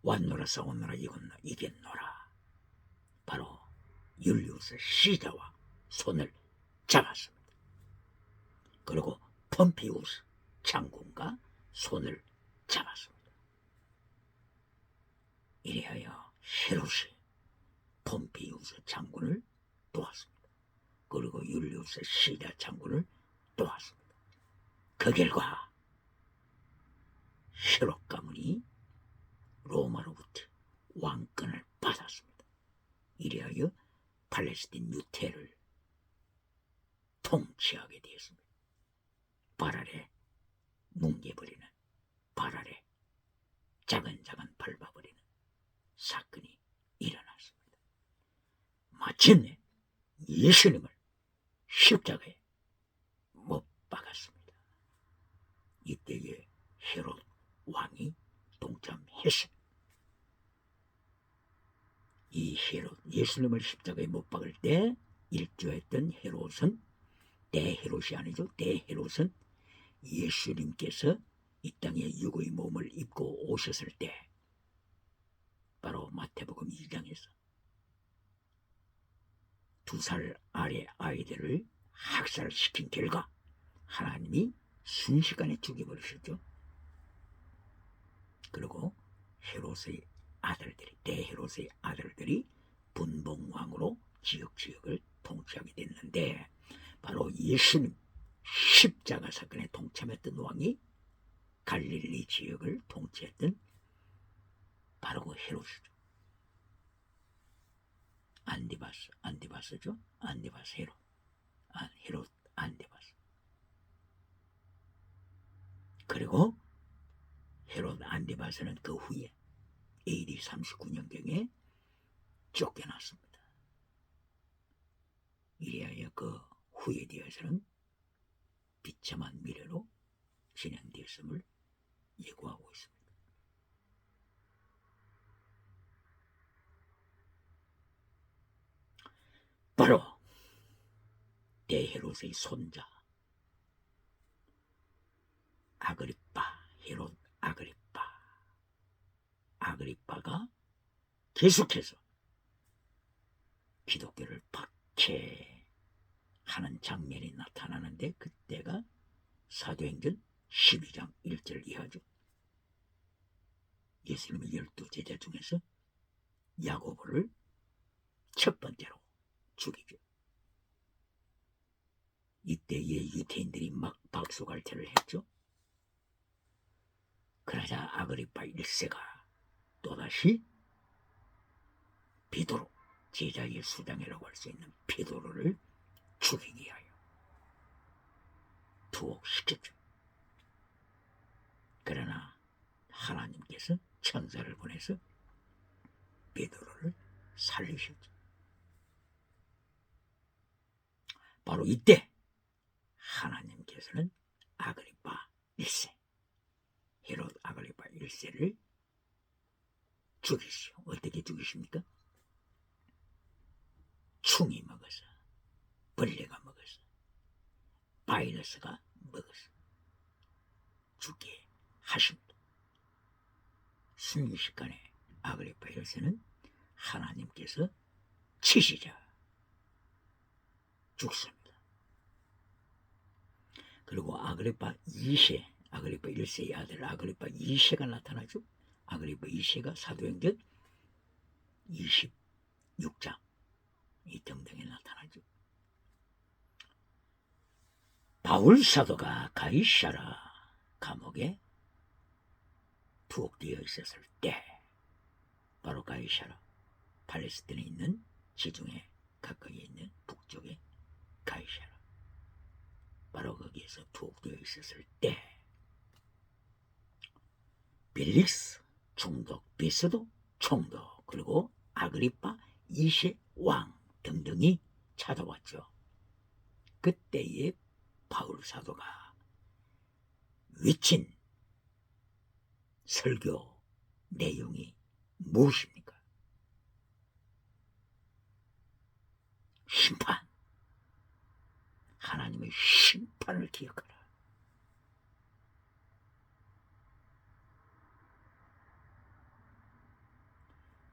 왔노라 싸웠노라 이겼노라. 바로 율리우스 시자와 손을 잡았습니다. 그리고 폼피우스 장군과 손을 잡았습니다. 이리하여 헤롯이 폼피우스 장군을 도왔습니다. 그리고 율리우스 시자 장군을 도왔습니다. 그 결과 헤롯 가문이 로마로부터 왕권을 받았습니다. 이리하여 팔레스틴 유태를 통치하게 되었습니다. 발 아래 뭉개버리는, 발 아래 자근자근 밟아버리는 사건이 일어났습니다. 마침내 예수님을 십자가에 못 박았습니다. 이때에 헤롯 왕이 동참했습니다. 이 헤롯, 예수님을 십자가에 못 박을 때 일조했던 헤롯은, 대헤롯이 아니죠. 대헤롯은 예수님께서 이 땅에 육의 몸을 입고 오셨을 때 바로 마태복음 2장에서 2살 아래 아이들을 학살시킨 결과 하나님이 순식간에 죽여버리셨죠. 그리고 헤롯의 아들들이, 대헤롯의 아들들이 분봉왕으로 지역을 통치하게 됐는데, 바로 예수님 십자가 사건에 동참했던 왕이 갈릴리 지역을 통치했던 바로 그 헤롯이죠. 안디바스죠. 안디바스 헤롯. 헤롯 안디바스. 그리고 헤롯 안디바스는 그 후에 AD 39년경에 쫓겨났습니다. 이리하여 그 후에 되어서는 비참한 미래로 진행되었음을 예고하고 있습니다. 바로 대헤롯의 손자 아그리빠, 헤롯 아그리빠가 계속해서 기독교를 박해하는 장면이 나타나는데, 그때가 사도행전 12장 1절 이하죠. 예수님의 12제자 중에서 야고보를 첫 번째로 죽이죠. 이때에 유태인들이 막 박수갈채를 했죠. 그러자 아그리빠 1세가 또다시 베드로, 제자의 수장이라고 할 수 있는 베드로를 죽이기 위하여 투옥시켰죠. 그러나 하나님께서 천사를 보내서 베드로를 살리셨죠. 바로 이때 하나님께서는 아그리빠 1세, 헤롯 아그리빠 1세를 죽이시오. 어떻게 죽이십니까? 충이 먹어서, 벌레가 먹어서, 바이러스가 먹어서 죽게 하십니다. 순식간에 아그리빠 1세는 하나님께서 치시자 죽습니다. 그리고 아그리빠 2세, 아그리빠 1세의 아들 아그리빠 2세가 나타나죠. 아그리빠 2세가 사도행전 26장 이 등등에 나타나죠. 바울 사도가 가이사라 감옥에 투옥되어 있었을 때, 바로 가이사라, 팔레스틴에 있는 지중해 가까이에 있는 북쪽의 가이사라, 바로 거기에서 투옥되어 있었을 때 벨릭스 총독, 베스도 총독, 그리고 아그리빠 2세 왕 등등이 찾아왔죠. 그때의 바울 사도가 외친 설교 내용이 무엇입니까? 심판, 하나님의 심판을 기억하라.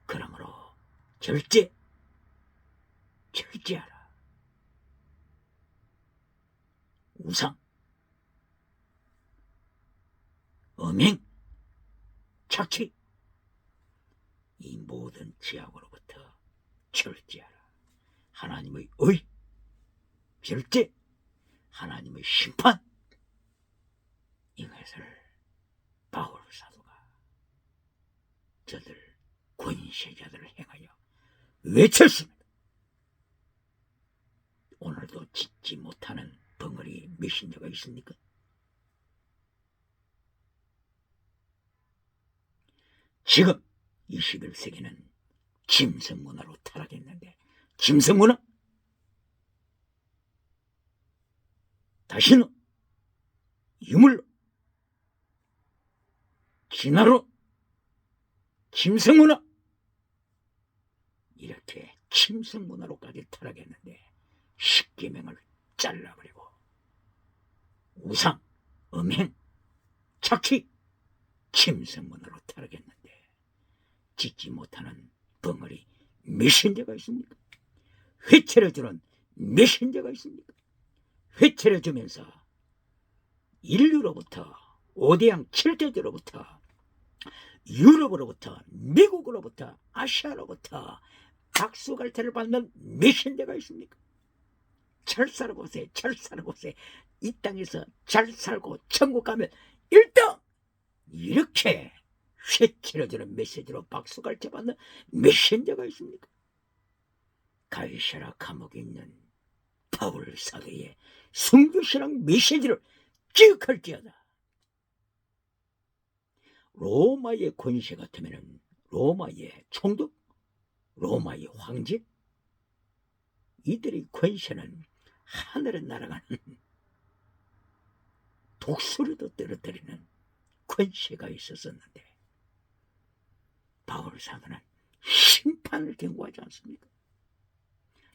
그러므로 절제 절제하라. 우상, 음행, 착취, 이 모든 죄악으로부터 절제하라. 하나님의 의, 절제, 하나님의 심판, 이것을 바울 사도가 저들 권세자들을 행하여 외쳤습니다. 오늘도 짓지 못하는 벙어리 메신저가 있습니까? 지금 21세기는 짐승문화로 타락했는데, 짐승문화 다시는 유물로, 진화로, 짐승문화, 이렇게 짐승문화로까지 타락했는데 십계명을 잘라버리고 우상, 음행, 착취, 짐승문화로 타락했는데 짓지 못하는 벙어리 메신저가 있습니까? 회초려주는 메신저가 있습니까? 회초려주면서 인류로부터, 5대양 7대주로부터, 유럽으로부터, 미국으로부터, 아시아로부터 박수갈채를 받는 메신저가 있습니까? 잘 살아보세요. 잘 살아보세요. 이 땅에서 잘 살고 천국 가면 1등! 이렇게 회초려주는 메시지로 박수갈채 받는 메신저가 있습니까? 가이사라 감옥에 있는 바울 사도의 순교신앙 메시지를 기억할지어다. 로마의 권세 같으면 로마의 총독, 로마의 황제, 이들의 권세는 하늘에 날아가는 독수리도 떨어뜨리는 권세가 있었었는데 바울 사도는 심판을 경고하지 않습니까?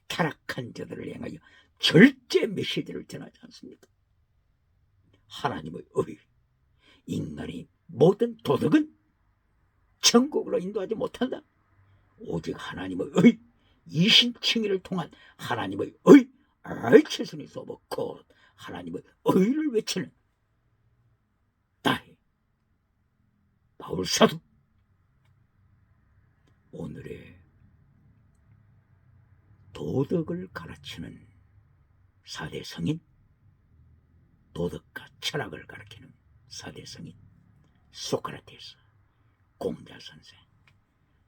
타락한 자들을 향하여 절제 메시지를 전하지 않습니까? 하나님의 의, 인간의 모든 도덕은 천국으로 인도하지 못한다. 오직 하나님의 의, 이신칭의를 통한 하나님의 의, 알체선이 쏘고 하나님의 의를 외치는 나의 바울 사도. 오늘의 도덕을 가르치는 4대 성인, 도덕과 철학을 가르치는 4대 성인, 소크라테스, 공자 선생,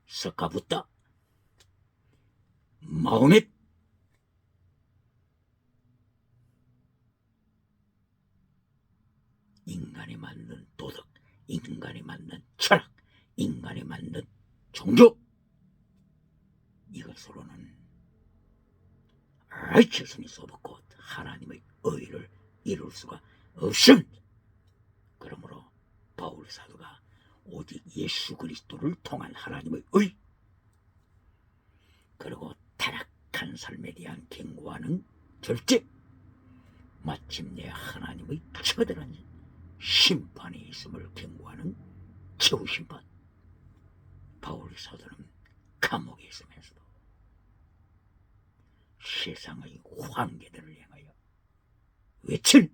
스카부타, 마호멧, 인간이 만든 도덕, 인간이 만든 철학, 인간이 만든 종교, 이것으로는 righteousness of God, 하나님의 의를 이룰 수가 없습니다. 그러므로 바울 사도가 오직 예수 그리스도를 통한 하나님의 의, 그리고 타락한 삶에 대한 경고하는 절제, 마침내 하나님의 처절한 심판이 있음을 경고하는 최후심판. 바울 사도는 감옥에 있으면서도 세상의 황제들을 향하여 외친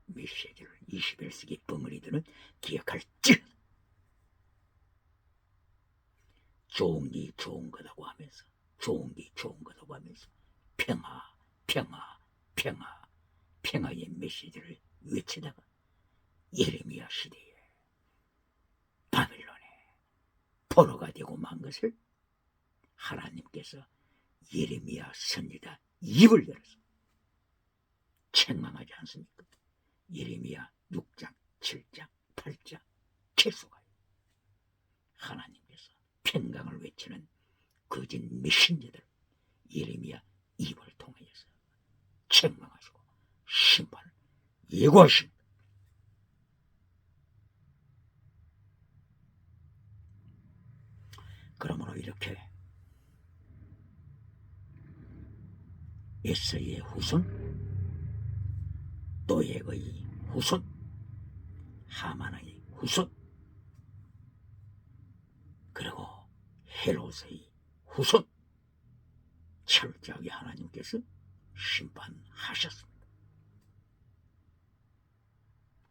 메시지를 21세기 벙어리들은 기억할지. 좋은 게 좋은 거라고 하면서, 좋은 게 좋은 거라고 하면서 평화, 평화, 평화, 평화의 메시지를 외치다가 예레미야 시대에 바빌론에 포로가 되고 만 것을 하나님께서 예레미야 선지자 입을 열어서 책망하지 않습니까? 예레미야 6장, 7장, 8장 계속하여 하나님께서 평강을 외치는 거짓 메신저들 예레미야 입을 통하여서 책망하시고 심판을 예고하십니다. 그러므로 이렇게 에서의 후손, 도액의 후손, 하만의 후손, 그리고 헤롯의 후손, 철저하게 하나님께서 심판하셨습니다.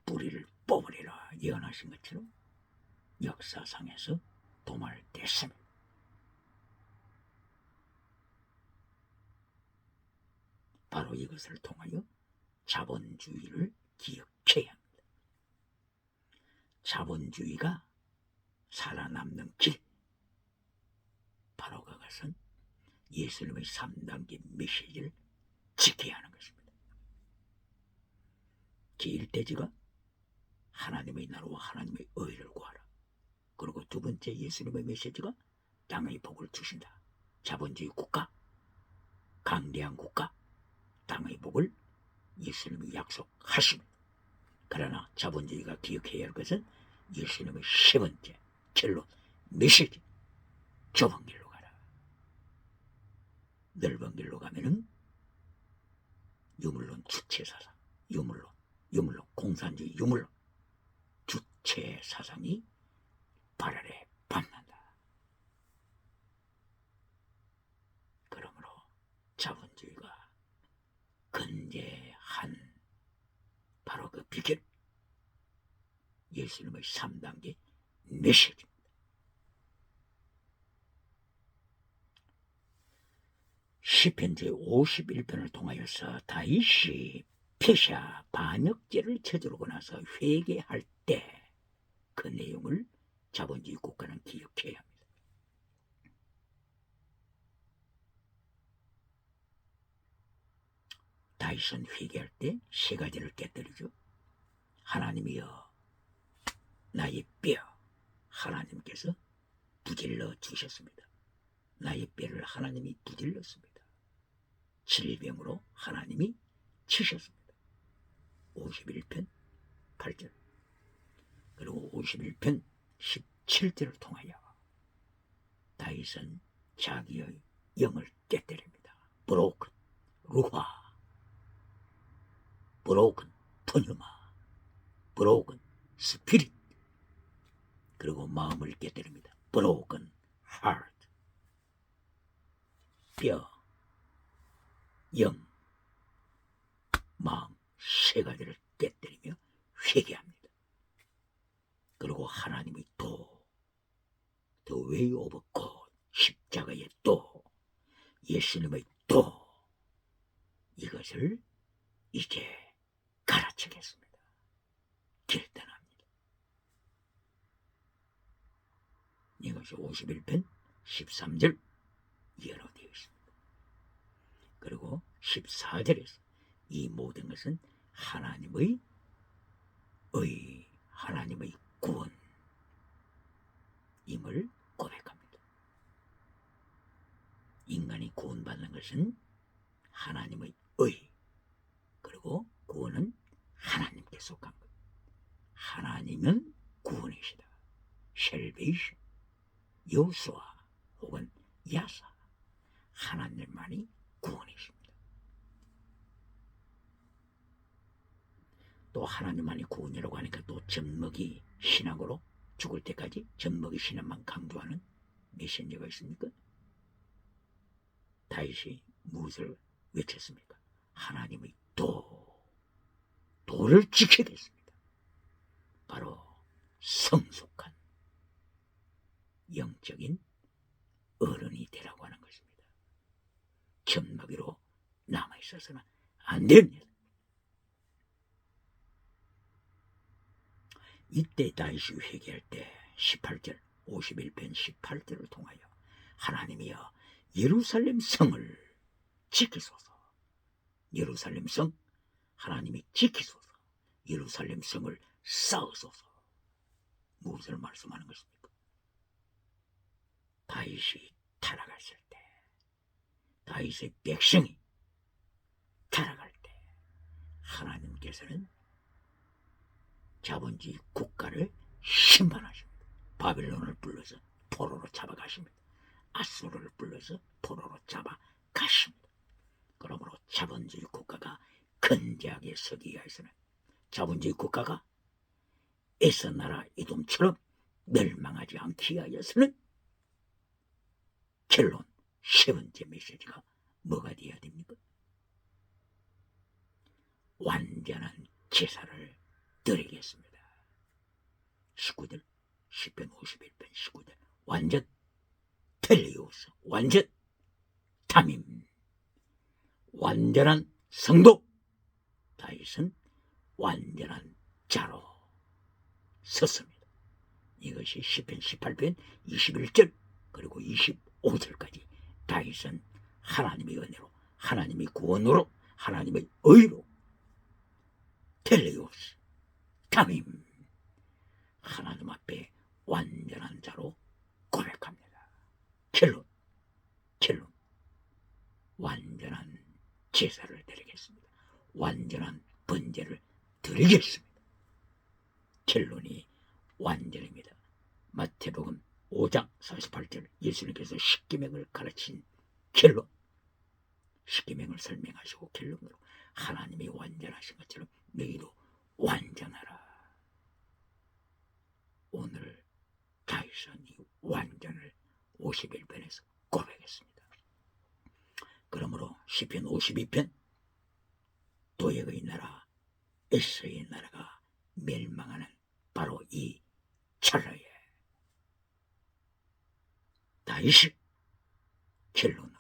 뿌리를 뽑으리라 예언하신 것처럼 역사상에서 도말됐습니다. 바로 이것을 통하여 자본주의를 기억해야 합니다. 자본주의가 살아남는 길, 바로 그것은 예수님의 3단계 메시지를 지켜야 하는 것입니다. 제1대지가 하나님의 나라와 하나님의 의를 구하라. 그리고 두 번째 예수님의 메시지가 땅의 복을 주신다. 자본주의 국가, 강대한 국가, 땅의 복을 예수님이 약속하십니다. 그러나 자본주의가 기억해야 할 것은 예수님의 세 번째 결론 메시지, 좁은 길로 가라. 넓은 길로 가면은 유물론 주체사상, 유물론 공산주의 유물론 주체사상이 발열에 받는다. 그러므로 자본주의가 근제한 바로 그 비결, 예수님의 3단계 메시지입니다. 시편 제51편을 통하여서 다윗이 페샤 반역죄를 저지르고 나서 회개할 때 그 내용을 자본주의 국가는 기억해야 합니다. 다윗은 회개할 때 세 가지를 깨뜨리죠. 하나님이여 나의 뼈, 하나님께서 부질러 주셨습니다. 나의 뼈를 하나님이 부질렀습니다. 질병으로 하나님이 치셨습니다. 51편 8절 그리고 51편 17절을 통하여 다윗은 자기의 영을 깨뜨립니다. 브로큰 루화, 브로큰 토뉴마, 브로큰 스피릿, 그리고 마음을 깨뜨립니다. 브로큰 하트, 뼈, 영, 마음 세 가지를 깨뜨리며 회개합니다. 그리고 하나님의 The way of God, 십자가의 예수님의 이것을 이제 가르치겠습니다. 결단합니다. 이것이 51편 13절 예언되어 있습니다. 그리고 14절에서 이 모든 것은 하나님의 구원임을 고백합니다. 인간이 구원받는 것은 하나님의 그리고 구원은 하나님께 속한 것. 하나님은 구원이시다. 셀베이션, 여호수아 혹은 야사, 하나님만이 구원이십니다. 또 하나님만이 구원이라고 하니까 또 젖먹이 신앙으로 죽을 때까지 젖먹이 신앙만 강조하는 메신저가 있습니까? 다윗이 무엇을 외쳤습니까? 하나님의 도를 지키겠습니다. 바로 성숙한 영적인 어른이 되라고 하는 것입니다. 젖먹이로 남아있어서는 안 됩니다. 이때 다윗이 회개할 때 18절 51편 18절을 통하여 하나님이여 예루살렘 성을 지키소서. 예루살렘 성 하나님이 지키소서. 예루살렘 성을 쌓으소서. 무엇을 말씀하는 것입니까? 다윗이 타락했을 때, 다윗의 백성이 타락할 때 하나님께서는 자본주의 국가를 심판하십니다. 바빌론을 불러서 포로로 잡아가십니다. 아수르를 불러서 포로로 잡아가십니다. 그러므로 자본주의 국가가 건재하게 서기 위해서는, 자본주의 국가가 에서 나라 이돔처럼 멸망하지 않기 위하여서는 결론 세 번째 메시지가 뭐가 되어야 됩니까? 완전한 제사를 드리겠습니다. 식구들, 시편 51편 식구들, 완전 텔레오스, 완전 담임, 완전한 성도. 다윗은 완전한 자로 섰습니다. 이것이 시편 18편 21절 그리고 25절까지 다윗은 하나님의 은혜로, 하나님의 구원으로, 하나님의 의로 텔레오스, 담임, 하나님 앞에 완전한 자로 고백합니다. 결론, 완전한 제사를 드리겠습니다. 완전한 번제를 드리겠습니다. 결론이 완전입니다. 마태복음 5장 48절 예수님께서 십계명을 가르친 결론, 십계명을 설명하시고 결론으로 하나님이 완전하신 것처럼 너희도 완전하라. 오늘 다윗은 이 완전을 51편에서 고백했습니다. 그러므로 시편 52편 도액의 나라, 에서의 나라가 멸망하는 바로 이 찰나에 다윗이 결론으로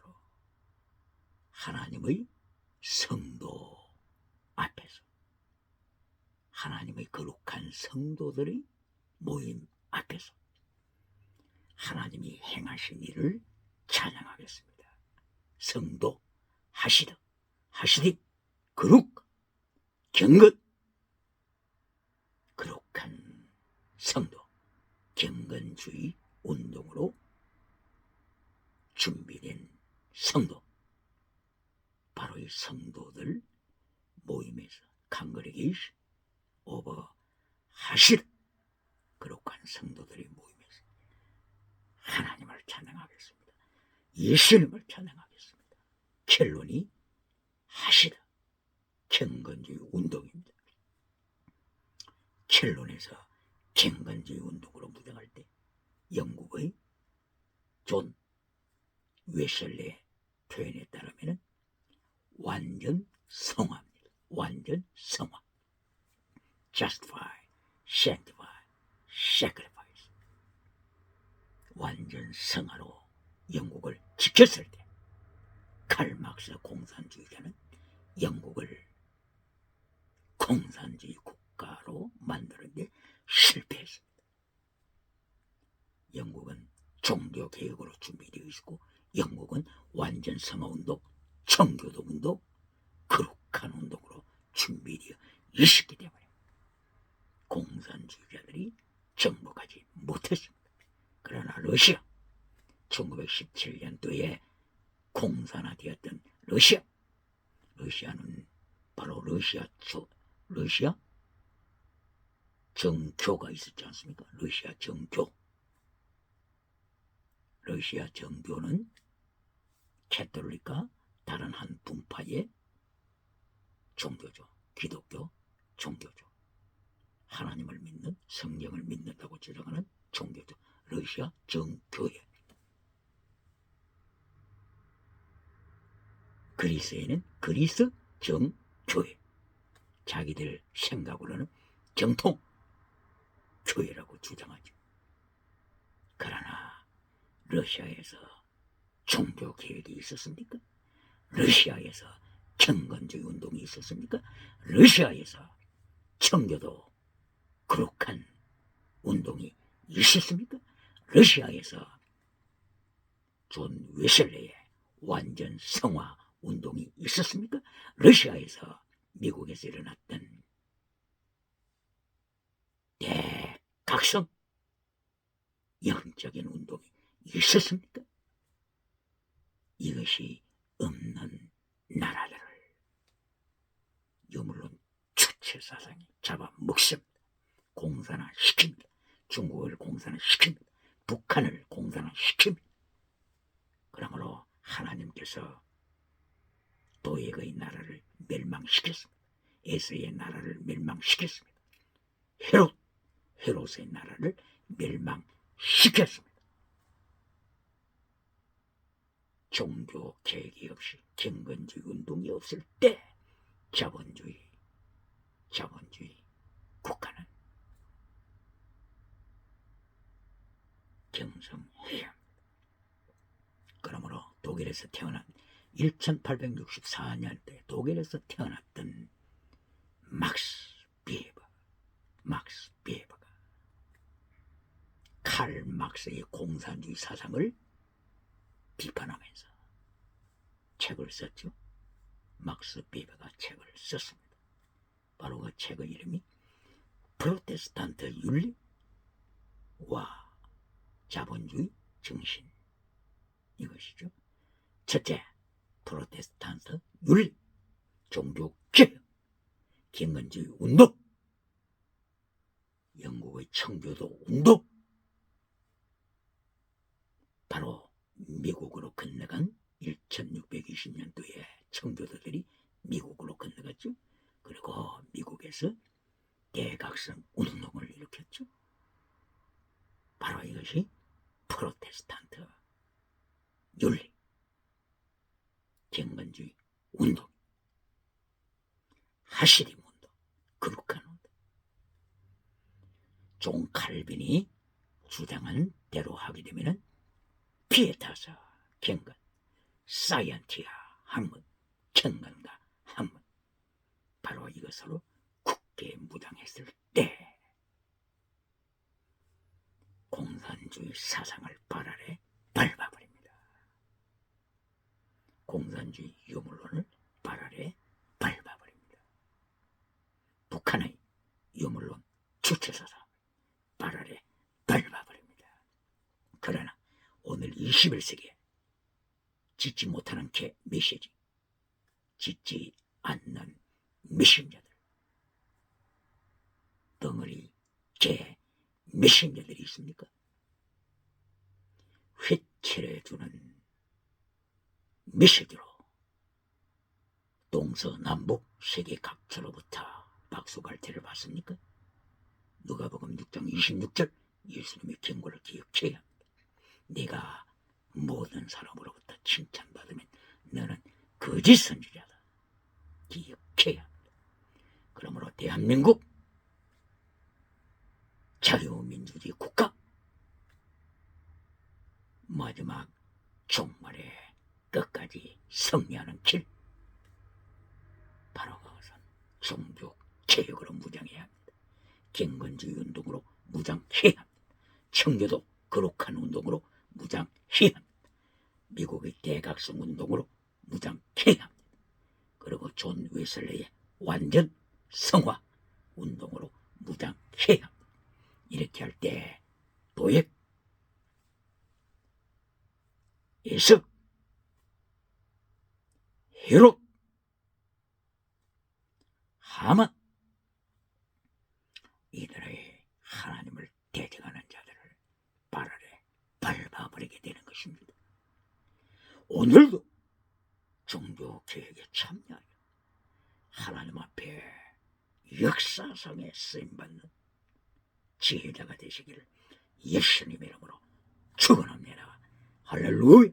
하나님의 성도 앞에서, 하나님의 거룩한 성도들의 모임 앞에서 하나님이 행하신 일을 찬양하겠습니다. 성도 하시되 거룩 경건, 거룩한 성도, 경건주의 운동으로 준비된 성도, 바로 이 성도들 모임에서 congregation 오버 하실 거룩한 성도들의 모임에서 하나님을 찬양하겠습니다. 예수님을 찬양하겠습니다. 결론이 하시다, 경건주의 운동입니다. 결론에서 경건주의 운동으로 무장할 때 영국의 존 웨슬리의 표현에 따르면 완전 성화입니다. 완전 성화. justify, sanctify, sacrifice. 완전 성화로 영국을 지켰을 때 칼 막스 공산주의자는 영국을 공산주의 국가로 만드는 데 실패했습니다. 영국은 종교개혁으로 준비되어 있고 영국은 완전 성화운동, 청교도 운동, 거룩한 운동으로 준비되어 있었기 때문에 공산주의자들이 정복하지 못했습니다. 그러나 러시아, 1917년도에 공산화되었던 러시아는 바로 러시아 정교가 있었지 않습니까? 러시아 정교는 캐톨릭과 다른 한 분파의 종교죠. 기독교 종교죠. 하나님을 믿는, 성경을 믿는다고 주장하는 종교죠. 러시아 정교회. 그리스에는 그리스 정교회. 자기들 생각으로는 정통 교회라고 주장하죠. 그러나 러시아에서 종교 개혁이 있었습니까? 러시아에서 경건주의 운동이 있었습니까? 러시아에서 청교도 거룩한 운동이 있었습니까? 러시아에서 존 웨슬리의 완전 성화 운동이 있었습니까? 러시아에서 미국에서 일어났던 대각성 영적인 운동이 있었습니까? 이것이 없는 나라들을 유물론 주체사상이 잡아먹습니다. 공산화시킵니다. 중국을 공산화시킵니다. 북한을 공산화시킵니다. 그러므로 하나님께서 도액의 나라를 멸망시켰습니다. 에서의 나라를 멸망시켰습니다. 헤롯의 나라를 멸망시켰습니다. 종교 계획이 없이 경건주의 운동이 없을 때 자본주의 국가는 경성해야 합니다. 그러므로 독일에서 태어난 1864년대 독일에서 태어났던 막스 비에버가 칼 막스의 공산주의 사상을 비판하면서 책을 썼죠. 막스 비에버가 책을 썼습니다. 바로 그 책의 이름이 프로테스탄트 윤리와 자본주의 정신, 이것이죠. 첫째, 프로테스탄트 윤리, 종교개혁, 경건주의 운동, 영국의 청교도 운동, 바로 미국으로 건너간 1620년도에 청교도들이 미국으로 건너갔죠. 그리고 미국에서 대각성 운동을 일으켰죠. 바로 이것이 프로테스탄트 윤리, 경건주의 운동, 하시림 운동, 거룩한 운동. 존 칼빈이 주장한 대로 하게 되면은 피에타스 경건, 사이언티아 학문, 경건과 학문, 바로 이것으로 굳게 무장했을 때 공산주의 사상을 발 아래 밟아버립니다. 공산주의 유물론을 발 아래 밟아버립니다. 북한의 유물론 주체사상 발 아래 밟아버립니다. 그러나 오늘 21세기에 짓지 못하는 개 메시지, 짓지 않는 미신자들, 덩어리 개 미신자들이 있습니까? 회칠해주는 메시지로 동서남북 세계 각처로부터 박수갈채를 받습니까? 누가복음 6장 26절 예수님의 경고를 기억해야 합니다. 네가 모든 사람으로부터 칭찬받으면 너는 거짓 선지자다. 기억해야 합니다. 그러므로 대한민국 자유민주주의 국가 마지막 종말에 끝까지 승리하는 길, 바로 그것은 종교 개혁으로 무장해야 합니다. 경건주의 운동으로 무장해야 합니다. 청교도 거룩한 운동으로 무장해야 합니다. 미국의 대각성 운동으로 무장해야 합니다. 그리고 존 웨슬레의 완전 성화 운동으로 무장해야 합니다. 이렇게 할 때 도액, 예석, 헤롯, 하만, 이들의 하나님을 대적하는 자들을 발 아래 밟아버리게 되는 것입니다. 오늘도 종교개혁에 참여하여 하나님 앞에 역사상에 쓰임받는 지혜자가 되시기를 예수님 이름으로 축원합니다. 할렐루야.